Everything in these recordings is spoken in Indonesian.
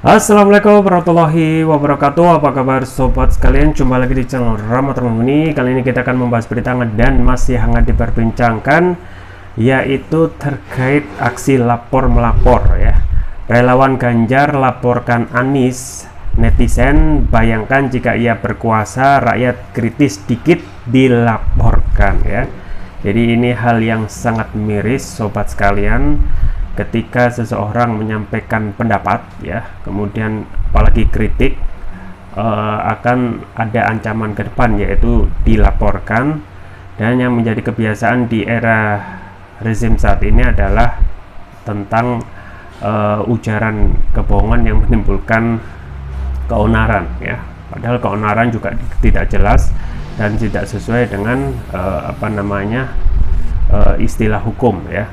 Assalamualaikum warahmatullahi wabarakatuh. Apa kabar sobat sekalian? Jumpa lagi di channel Rahmat ini. Kali ini kita akan membahas berita hangat dan masih hangat diperbincangkan, yaitu terkait aksi lapor melapor ya. Relawan Ganjar laporkan Anies, netizen bayangkan jika ia berkuasa rakyat kritis dikit dilaporkan ya. Jadi ini hal yang sangat miris sobat sekalian. Ketika seseorang menyampaikan pendapat ya, kemudian apalagi kritik, akan ada ancaman ke depan, yaitu dilaporkan. Dan yang menjadi kebiasaan di era rezim saat ini adalah tentang ujaran kebohongan yang menimbulkan keonaran ya, padahal keonaran juga tidak jelas dan tidak sesuai dengan istilah hukum ya.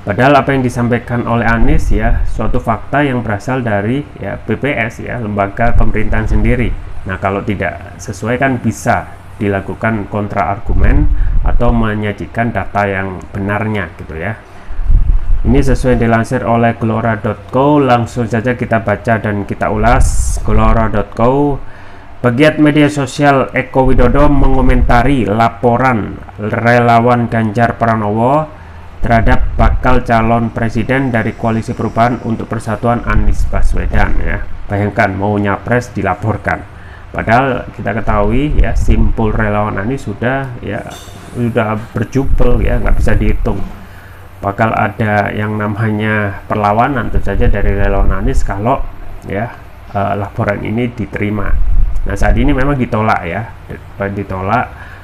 Padahal apa yang disampaikan oleh Anies ya, suatu fakta yang berasal dari ya BPS ya, lembaga pemerintahan sendiri. Nah, kalau tidak sesuai kan bisa dilakukan kontra argumen atau menyajikan data yang benarnya gitu ya. Ini sesuai dilansir oleh glora.co, langsung saja kita baca dan kita ulas. Glora.co, pegiat media sosial Eko Widodo mengomentari laporan relawan Ganjar Pranowo terhadap bakal calon presiden dari Koalisi Perubahan untuk Persatuan Anies Baswedan ya. Bayangkan mau nyapres dilaporkan. Padahal kita ketahui ya, simpul relawan Anies sudah berjubel ya, nggak bisa dihitung. Bakal ada yang namanya perlawanan tentu saja dari relawan Anies kalau ya laporan ini diterima. Nah, saat ini memang ditolak ya, ditolak.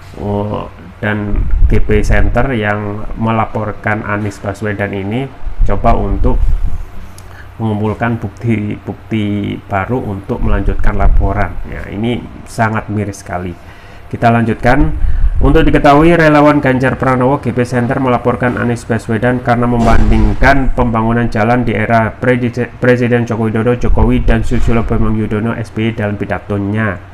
Dan GP Center yang melaporkan Anies Baswedan ini coba untuk mengumpulkan bukti-bukti baru untuk melanjutkan laporan ya. Ini sangat miris sekali. Kita lanjutkan. Untuk diketahui, relawan Ganjar Pranowo GP Center melaporkan Anies Baswedan karena membandingkan pembangunan jalan di era Presiden Joko Widodo, Jokowi, dan Susilo Bambang Yudhoyono SBY dalam pidatonya.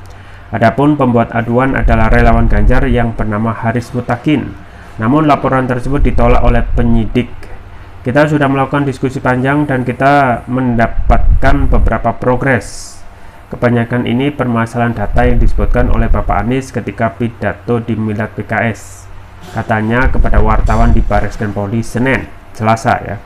Adapun pembuat aduan adalah relawan Ganjar yang bernama Haris Mutakin. Namun laporan tersebut ditolak oleh penyidik. Kita sudah melakukan diskusi panjang dan kita mendapatkan beberapa progres. Kebanyakan ini permasalahan data yang disebutkan oleh Bapak Anies ketika pidato di Milad PKS. Katanya kepada wartawan di Barreskrim Polri Selasa ya.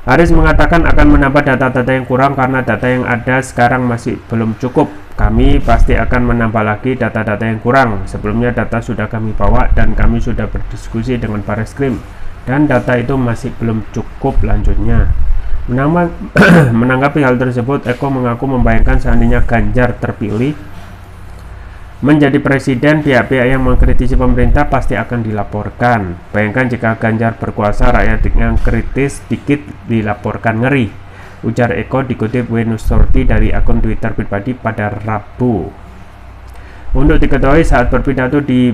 Haris mengatakan akan menambah data-data yang kurang karena data yang ada sekarang masih belum cukup. Kami pasti akan menambah lagi data-data yang kurang. Sebelumnya data sudah kami bawa dan kami sudah berdiskusi dengan Barreskrim dan data itu masih belum cukup, lanjutnya. Menanggapi hal tersebut, Eko mengaku membayangkan seandainya Ganjar terpilih menjadi presiden, pihak-pihak yang mengkritisi pemerintah pasti akan dilaporkan. Bayangkan jika Ganjar berkuasa, rakyat yang kritis dikit dilaporkan, ngeri, ujar Eko dikutip Wenustorti dari akun Twitter pribadi pada Rabu. Untuk diketahui, saat berpidato di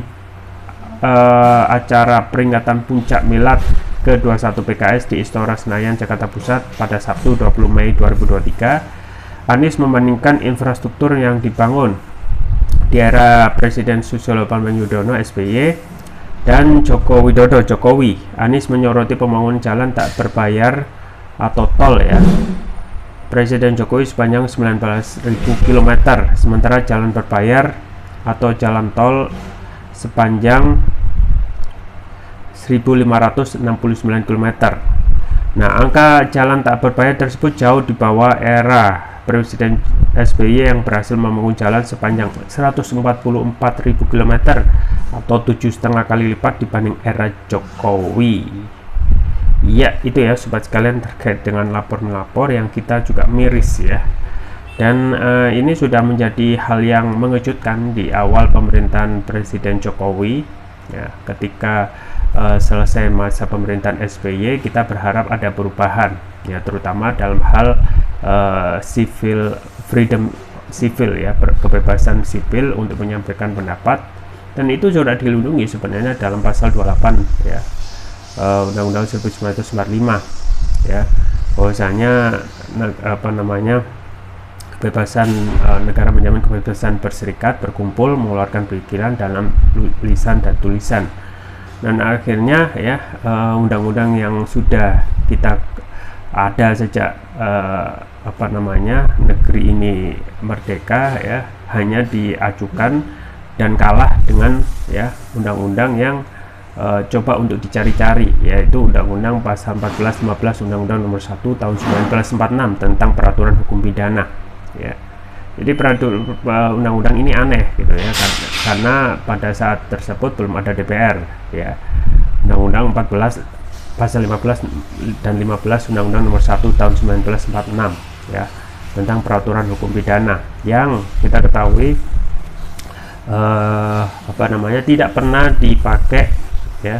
acara peringatan puncak Milad ke-21 PKS di Istora Senayan, Jakarta Pusat pada Sabtu 20 Mei 2023, Anies membandingkan infrastruktur yang dibangun di era Presiden Susilo Bambang Yudhoyono SBY dan Joko Widodo Jokowi. Anies menyoroti pembangunan jalan tak berbayar atau tol ya. Presiden Jokowi sepanjang 19.000 km, sementara jalan berbayar atau jalan tol sepanjang 1.569 km. Nah, angka jalan tak berbayar tersebut jauh di bawah era Presiden SBY yang berhasil membangun jalan sepanjang 144.000 km atau 7,5 kali lipat dibanding era Jokowi. Ya, itu ya sobat sekalian terkait dengan lapor-melapor yang kita juga miris ya. Dan ini sudah menjadi hal yang mengejutkan di awal pemerintahan Presiden Jokowi ya. Ketika selesai masa pemerintahan SBY, kita berharap ada perubahan ya, terutama dalam hal civil freedom, ya, kebebasan sipil untuk menyampaikan pendapat, dan itu sudah dilindungi sebenarnya dalam pasal 28 ya, Undang-Undang 1945 ya, bahwasanya kebebasan negara menjamin kebebasan berserikat, berkumpul, mengeluarkan pikiran dalam lisan dan tulisan. Dan akhirnya ya, undang-undang yang sudah kita ada sejak negeri ini merdeka ya, hanya diajukan dan kalah dengan ya undang-undang yang coba untuk dicari-cari, yaitu Undang-Undang Pasal 14-15 Undang-Undang Nomor 1 Tahun 1946 tentang Peraturan Hukum Pidana ya. Jadi undang-undang ini aneh gitu ya, karena pada saat tersebut belum ada DPR ya. Undang-Undang 14 Pasal 15 dan 15 Undang-Undang Nomor 1 Tahun 1946 ya, tentang Peraturan Hukum Pidana, yang kita ketahui tidak pernah dipakai ya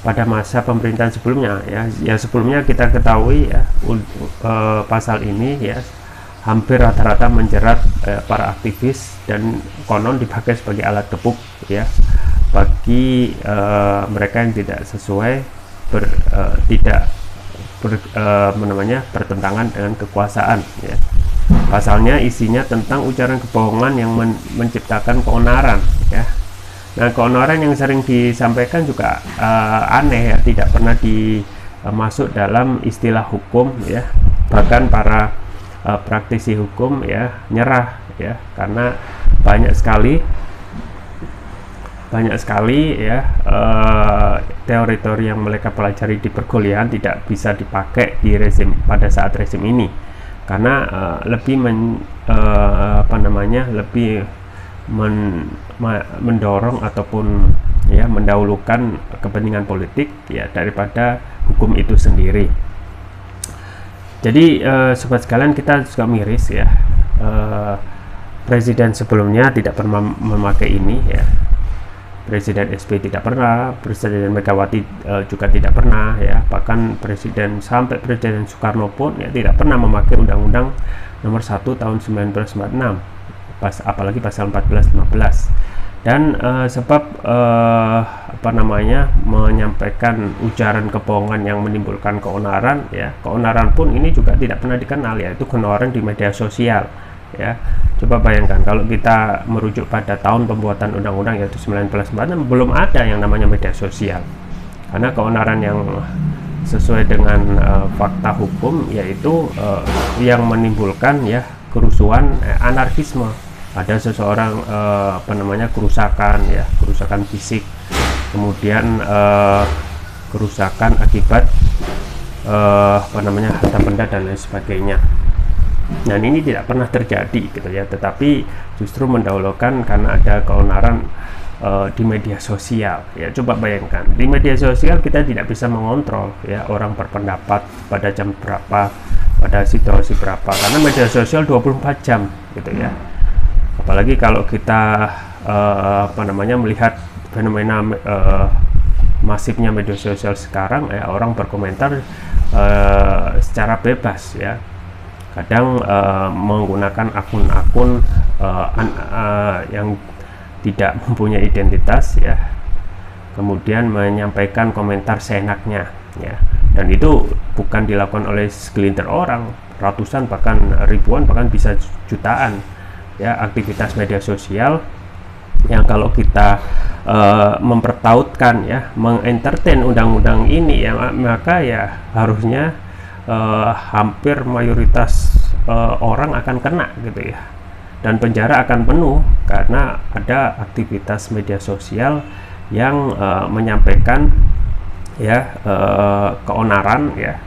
pada masa pemerintahan sebelumnya ya. Yang sebelumnya kita ketahui ya, pasal ini ya hampir rata-rata menjerat para aktivis, dan konon dipakai sebagai alat gebuk ya bagi mereka yang tidak sesuai bertentangan dengan kekuasaan ya. Pasalnya isinya tentang ujaran kebohongan yang menciptakan keonaran ya. Nah, keonaran yang sering disampaikan juga aneh ya, tidak pernah dimasuk dalam istilah hukum ya. Bahkan para praktisi hukum ya nyerah ya, karena banyak sekali ya teori-teori yang mereka pelajari di perkuliahan tidak bisa dipakai di pada saat rezim ini, karena lebih mendorong ataupun ya mendahulukan kepentingan politik ya daripada hukum itu sendiri. Jadi sobat sekalian, kita juga miris ya, presiden sebelumnya tidak pernah memakai ini ya. Presiden SBY tidak pernah, Presiden Megawati juga tidak pernah ya, bahkan sampai Presiden Soekarno pun ya tidak pernah memakai Undang-Undang Nomor 1 Tahun 1946, apalagi pasal 14-15. Dan sebab menyampaikan ujaran kebohongan yang menimbulkan keonaran ya, keonaran pun ini juga tidak pernah dikenal, yaitu keonaran di media sosial ya. Coba bayangkan kalau kita merujuk pada tahun pembuatan undang-undang yaitu 1946, belum ada yang namanya media sosial, karena keonaran yang sesuai dengan fakta hukum yaitu yang menimbulkan ya kerusuhan, anarkisme. Ada seseorang kerusakan ya, kerusakan fisik, kemudian kerusakan akibat harta benda dan lain sebagainya. Nah, ini tidak pernah terjadi gitu ya, tetapi justru mendahulukan karena ada keonaran di media sosial ya. Coba bayangkan, di media sosial kita tidak bisa mengontrol ya orang berpendapat pada jam berapa, pada situasi berapa, karena media sosial 24 jam gitu ya. Apalagi kalau kita melihat fenomena masifnya media sosial sekarang ya, orang berkomentar secara bebas ya. Kadang menggunakan akun-akun yang tidak mempunyai identitas ya, kemudian menyampaikan komentar seenaknya ya, dan itu bukan dilakukan oleh segelintir orang, ratusan bahkan ribuan bahkan bisa jutaan ya aktivitas media sosial yang kalau kita mempertautkan ya, mengentertain undang-undang ini ya, maka ya harusnya hampir mayoritas orang akan kena gitu ya, dan penjara akan penuh karena ada aktivitas media sosial yang menyampaikan ya keonaran ya,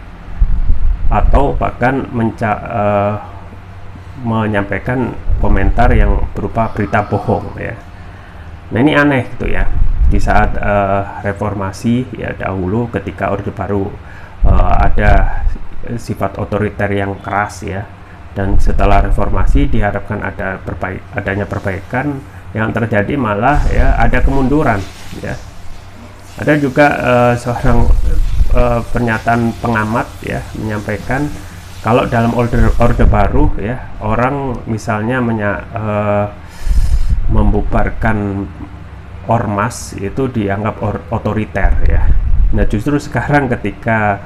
atau bahkan menyampaikan komentar yang berupa berita bohong ya. Nah, ini aneh gitu ya. Di saat reformasi ya dahulu, ketika Orde Baru ada sifat otoriter yang keras ya, dan setelah reformasi diharapkan adanya perbaikan, yang terjadi malah ya ada kemunduran ya. Ada juga seorang pernyataan pengamat ya menyampaikan kalau dalam orde baru ya, orang misalnya membubarkan ormas itu dianggap otoriter ya. Nah, justru sekarang ketika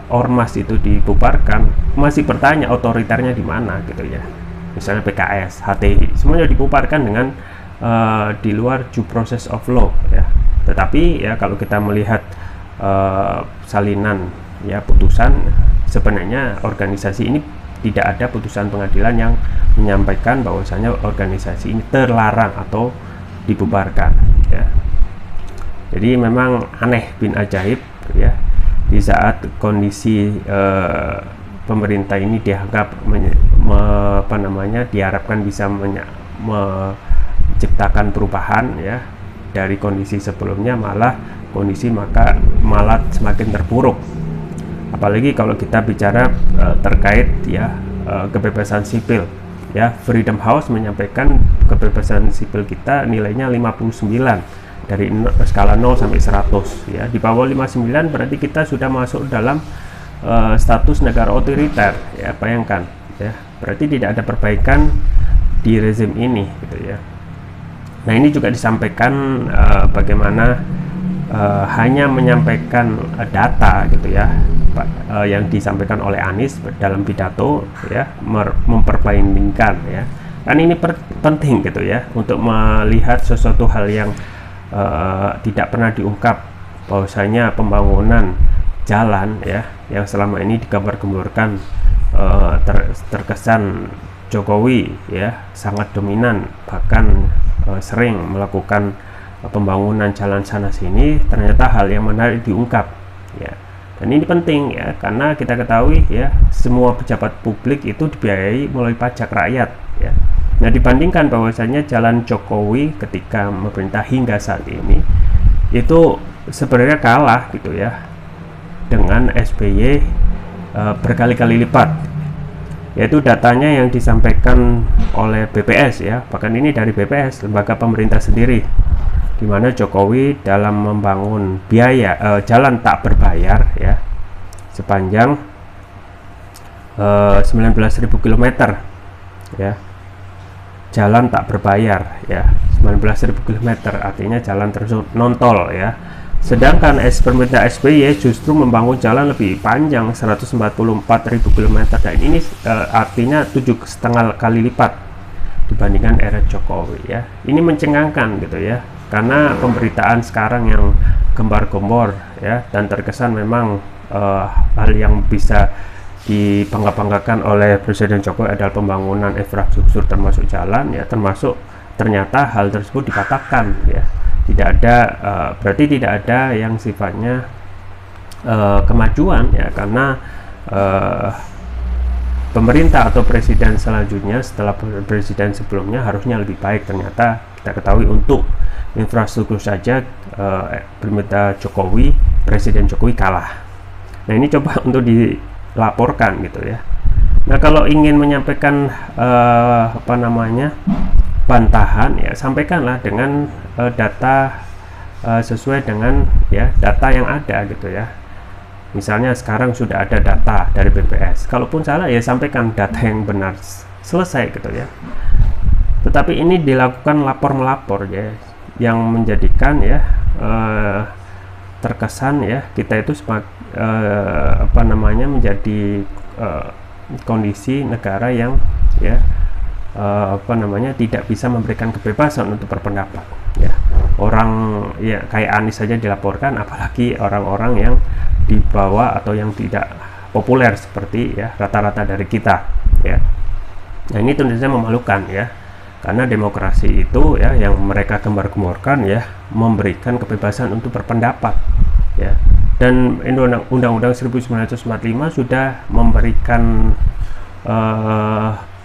ormas itu dibubarkan, masih bertanya otoriternya di mana gitu ya. Misalnya PKS, HTI, semuanya dibubarkan dengan di luar due process of law ya. Tetapi ya kalau kita melihat salinan ya putusan, sebenarnya organisasi ini tidak ada putusan pengadilan yang menyampaikan bahwasanya organisasi ini terlarang atau dibubarkan, ya. Jadi memang aneh bin ajaib, ya, di saat kondisi pemerintah ini dianggap diharapkan bisa menciptakan perubahan, ya, dari kondisi sebelumnya, malah kondisi malah semakin terpuruk. Apalagi kalau kita bicara terkait, ya, kebebasan sipil, ya. Freedom House menyampaikan kebebasan sipil kita nilainya 59 dari skala 0 sampai 100, ya. Di bawah 59 berarti kita sudah masuk dalam status negara otoriter, ya. Bayangkan, ya, berarti tidak ada perbaikan di rezim ini, gitu, ya. Nah, ini juga disampaikan bagaimana hanya menyampaikan data, gitu, ya, yang disampaikan oleh Anies dalam pidato, ya, memperbandingkan, ya. Kan ini penting, gitu, ya, untuk melihat sesuatu hal yang tidak pernah diungkap, bahwasanya pembangunan jalan, ya, yang selama ini digambar-gemborkan terkesan Jokowi, ya, sangat dominan, bahkan sering melakukan pembangunan jalan sana sini, ternyata hal yang menarik diungkap, ya. Dan ini penting, ya, karena kita ketahui, ya, semua pejabat publik itu dibiayai melalui pajak rakyat, ya. Nah, dibandingkan bahwasanya jalan Jokowi ketika memerintah hingga saat ini itu sebenarnya kalah, gitu, ya, dengan SBY berkali-kali lipat, yaitu datanya yang disampaikan oleh BPS, ya, bahkan ini dari BPS, lembaga pemerintah sendiri, di mana Jokowi dalam membangun jalan tak berbayar, ya, sepanjang 19.000 km, ya, jalan tak berbayar, ya, 19.000 km, artinya jalan tersebut non tol, ya. Sedangkan pemerintah SBY justru membangun jalan lebih panjang 144.000 km, dan ini artinya 7,5 kali lipat dibandingkan era Jokowi, ya. Ini mencengangkan, gitu, ya, karena pemberitaan sekarang yang gembar-gembor, ya, dan terkesan memang hal yang bisa dibangga-banggakan oleh Presiden Jokowi adalah pembangunan infrastruktur termasuk jalan, ya, ternyata hal tersebut dikatakan, ya, tidak ada berarti tidak ada yang sifatnya kemajuan, ya, karena pemerintah atau presiden selanjutnya setelah presiden sebelumnya harusnya lebih baik. Ternyata kita ketahui untuk infrastruktur saja pemerintah Jokowi, Presiden Jokowi kalah. Nah, ini coba untuk dilaporkan, gitu, ya. Nah, kalau ingin menyampaikan bantahan, ya, sampaikanlah dengan data sesuai dengan, ya, data yang ada, gitu, ya. Misalnya sekarang sudah ada data dari BPS, kalaupun salah, ya, sampaikan data yang benar, selesai, gitu, ya. Tetapi ini dilakukan lapor-melapor, ya, yang menjadikan, ya, terkesan, ya, kita itu menjadi kondisi negara yang, ya, tidak bisa memberikan kebebasan untuk berpendapat, ya. Orang, ya, kayak Anies saja dilaporkan, apalagi orang-orang yang di bawah atau yang tidak populer seperti, ya, rata-rata dari kita, ya. Nah, ini tentu saja memalukan, ya, karena demokrasi itu, ya, yang mereka gembar-gemborkan, ya, memberikan kebebasan untuk berpendapat, ya. Dan Undang-Undang 1945 sudah memberikan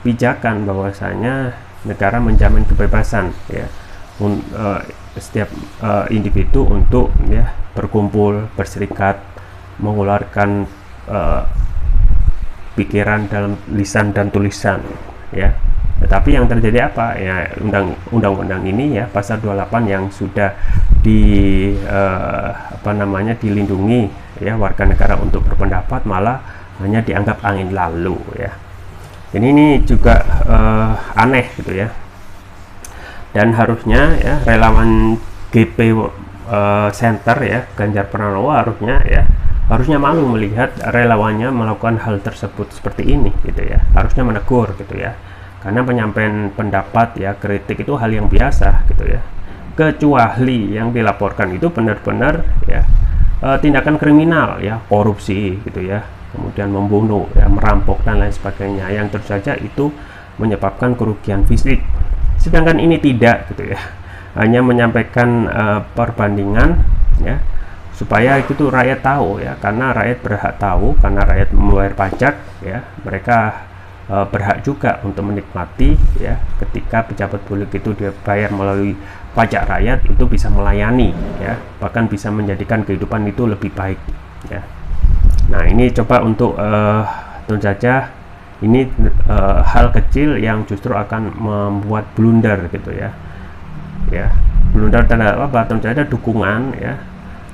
pijakan bahwasanya negara menjamin kebebasan, ya, setiap individu untuk, ya, berkumpul, berserikat, mengeluarkan pikiran dalam lisan dan tulisan, ya. Tetapi yang terjadi apa, ya, undang-undang ini, ya, pasal 28 yang sudah dilindungi, ya, warga negara untuk berpendapat, malah hanya dianggap angin lalu, ya. Ini juga aneh, gitu, ya. Dan harusnya, ya, relawan GP Center, ya, Ganjar Pranowo harusnya malu melihat relawannya melakukan hal tersebut seperti ini, gitu, ya. Harusnya menegur, gitu, ya. Karena penyampaian pendapat, ya, kritik itu hal yang biasa, gitu, ya. Kecuali yang dilaporkan itu benar-benar, ya, tindakan kriminal, ya, korupsi, gitu, ya, kemudian membunuh, ya, merampok dan lain sebagainya, yang tentu saja itu menyebabkan kerugian fisik. Sedangkan ini tidak, gitu ya, hanya menyampaikan perbandingan, ya, supaya itu tuh rakyat tahu, ya, karena rakyat berhak tahu, karena rakyat membayar pajak, ya, mereka berhak juga untuk menikmati, ya, ketika pejabat publik itu dibayar melalui pajak rakyat, itu bisa melayani, ya, bahkan bisa menjadikan kehidupan itu lebih baik, ya. Nah, ini coba untuk tentu saja ini hal kecil yang justru akan membuat blunder, gitu ya, blunder terhadap apa? Tentu saja dukungan, ya,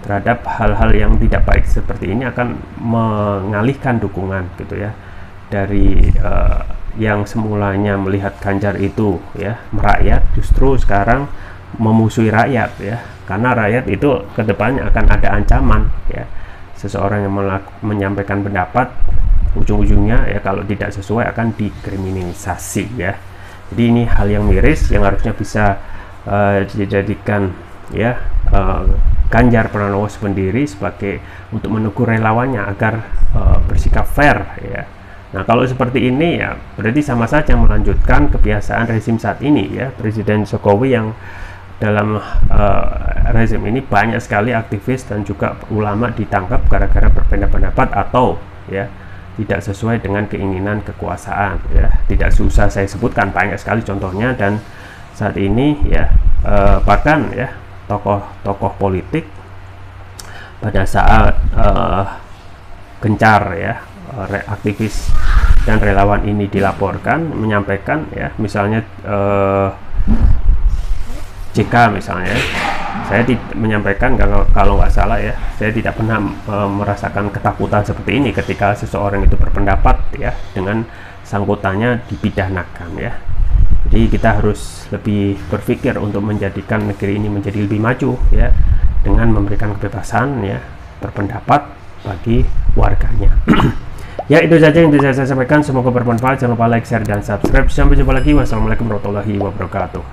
terhadap hal-hal yang tidak baik seperti ini akan mengalihkan dukungan, gitu ya, dari yang semulanya melihat Ganjar itu, ya, merakyat, justru sekarang memusuhi rakyat, ya, karena rakyat itu kedepannya akan ada ancaman, ya, seseorang yang menyampaikan pendapat ujung-ujungnya, ya, kalau tidak sesuai akan dikriminalisasi, ya. Jadi ini hal yang miris yang harusnya bisa dijadikan, ya, Ganjar Pranowo sendiri sebagai untuk menegur relawannya agar bersikap fair, ya. Nah, kalau seperti ini, ya, berarti sama saja melanjutkan kebiasaan rezim saat ini, ya, Presiden Jokowi yang dalam rezim ini banyak sekali aktivis dan juga ulama ditangkap gara-gara berbeda pendapat atau, ya, tidak sesuai dengan keinginan kekuasaan, ya. Tidak susah saya sebutkan, banyak sekali contohnya. Dan saat ini, ya, bahkan, ya, tokoh-tokoh politik pada saat gencar, ya, aktivis dan relawan ini dilaporkan menyampaikan, ya, misalnya JK misalnya, saya menyampaikan kalau nggak salah, ya, saya tidak pernah merasakan ketakutan seperti ini ketika seseorang itu berpendapat, ya, dengan sangkutannya dipidanakan, ya. Jadi kita harus lebih berpikir untuk menjadikan negeri ini menjadi lebih maju, ya, dengan memberikan kebebasan, ya, berpendapat bagi warganya. Ya, itu saja yang bisa saya sampaikan, semoga bermanfaat. Jangan lupa like, share, dan subscribe. Sampai jumpa lagi. Wassalamualaikum warahmatullahi wabarakatuh.